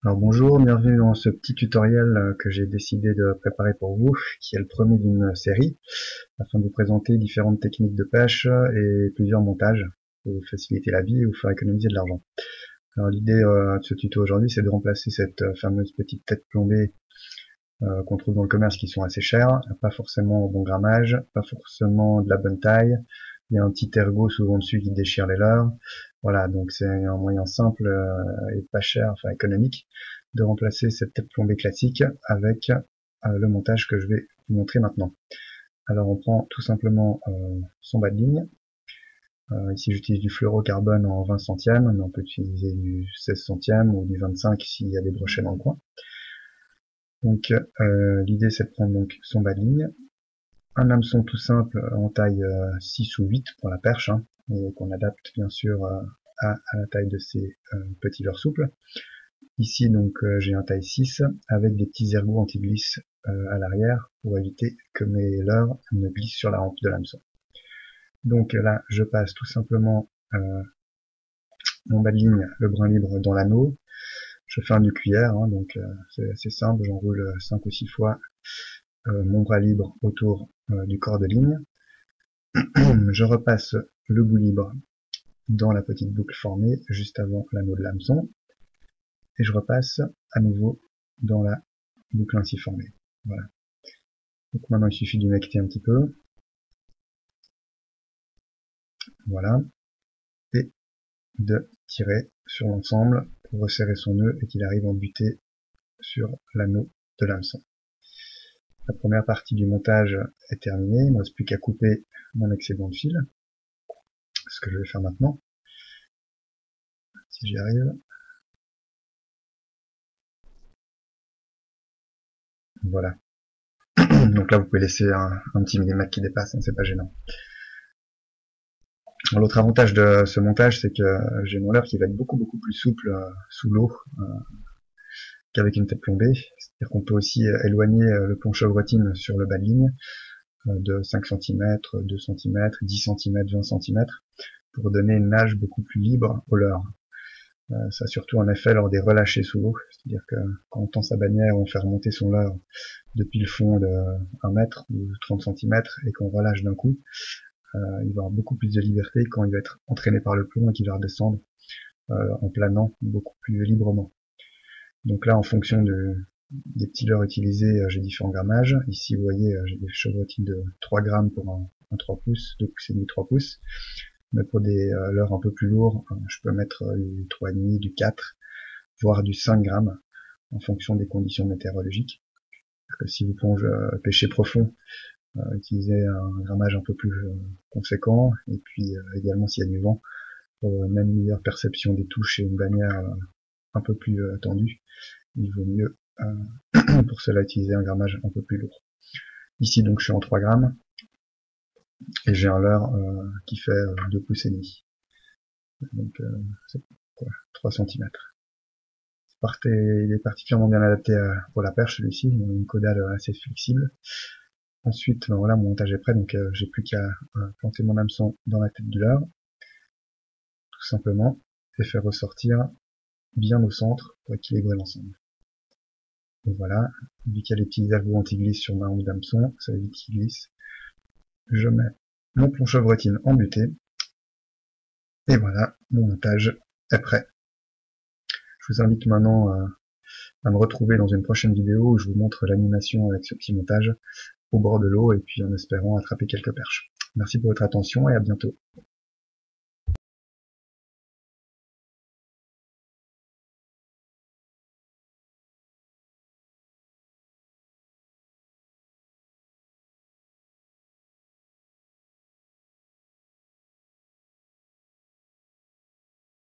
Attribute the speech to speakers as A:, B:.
A: Alors bonjour, bienvenue dans ce petit tutoriel que j'ai décidé de préparer pour vous, qui est le premier d'une série, afin de vous présenter différentes techniques de pêche et plusieurs montages pour vous faciliter la vie et vous faire économiser de l'argent. Alors l'idée de ce tuto aujourd'hui, c'est de remplacer cette fameuse petite tête plombée qu'on trouve dans le commerce qui sont assez chères, pas forcément au bon grammage, pas forcément de la bonne taille, il y a un petit ergot souvent dessus qui déchire les leurres. Voilà, donc c'est un moyen simple et pas cher, enfin économique, de remplacer cette tête plombée classique avec le montage que je vais vous montrer maintenant. Alors on prend tout simplement son bas de ligne. Ici j'utilise du fluorocarbone en 20 centièmes, mais on peut utiliser du 16 centièmes ou du 25 s'il y a des brochets dans le coin. Donc l'idée c'est de prendre donc son bas de ligne, un hameçon tout simple en taille 6 ou 8 pour la perche, hein, et qu'on adapte bien sûr à la taille de ces petits leurres souples. Ici donc j'ai un taille 6 avec des petits ergots anti-glisse à l'arrière pour éviter que mes leurres ne glissent sur la rampe de l'hameçon. Donc là je passe tout simplement mon bas de ligne, le brin libre dans l'anneau. Je fais un nœud cuillère, hein, donc c'est assez simple, j'enroule 5 ou 6 fois mon bras libre autour du corps de ligne. Je repasse le bout libre dans la petite boucle formée juste avant l'anneau de l'hameçon, et je repasse à nouveau dans la boucle ainsi formée. Voilà. Donc maintenant il suffit d'humecter un petit peu, voilà, et de tirer sur l'ensemble pour resserrer son nœud et qu'il arrive en butée sur l'anneau de l'hameçon. La première partie du montage est terminée, il ne me reste plus qu'à couper mon excédent de fil, ce que je vais faire maintenant, si j'y arrive. Voilà. Donc là vous pouvez laisser un petit millimètre qui dépasse, hein, c'est pas gênant. L'autre avantage de ce montage, c'est que j'ai mon leurre qui va être beaucoup plus souple sous l'eau qu'avec une tête plombée. C'est-à-dire qu'on peut aussi éloigner le plomb chevrotine sur le bas de ligne de 5 cm, 2 cm, 10 cm, 20 cm pour donner une nage beaucoup plus libre au leurre. Ça a surtout un effet lors des relâchés sous l'eau, c'est-à-dire que quand on tend sa bannière, on fait remonter son leurre depuis le fond de 1 mètre ou 30 cm et qu'on relâche d'un coup, il va avoir beaucoup plus de liberté quand il va être entraîné par le plomb et qu'il va redescendre en planant beaucoup plus librement. Donc là, en fonction des petits leurres utilisés, j'ai différents grammages. Ici, vous voyez, j'ai des chevrotines de 3 grammes pour un 3 pouces, 2 pouces et demi, 3 pouces. Mais pour des leurres un peu plus lourds, je peux mettre du 3,5, du 4, voire du 5 grammes, en fonction des conditions météorologiques. Parce que si vous pêchez profond, utilisez un grammage un peu plus conséquent, et puis également s'il y a du vent, pour une même meilleure perception des touches et une bannière un peu plus tendue, il vaut mieux pour cela utiliser un grammage un peu plus lourd. Ici donc je suis en 3 grammes, et j'ai un leurre qui fait 2 pouces et demi, donc c'est quoi, 3 cm. Il est particulièrement bien adapté pour la perche celui-ci, il a une caudale assez flexible. Ensuite, ben voilà, mon montage est prêt, donc j'ai plus qu'à planter mon hameçon dans la tête du leurre, tout simplement, et faire ressortir bien au centre pour équilibrer l'ensemble. Et voilà, vu qu'il y a les petits ergots anti-glisse sur ma hampe d'hameçon, ça évite qu'il glisse. Je mets mon plomb chevrotine en butée, et voilà, mon montage est prêt. Je vous invite maintenant à me retrouver dans une prochaine vidéo où je vous montre l'animation avec ce petit montage au bord de l'eau et puis en espérant attraper quelques perches. Merci pour votre attention et à bientôt.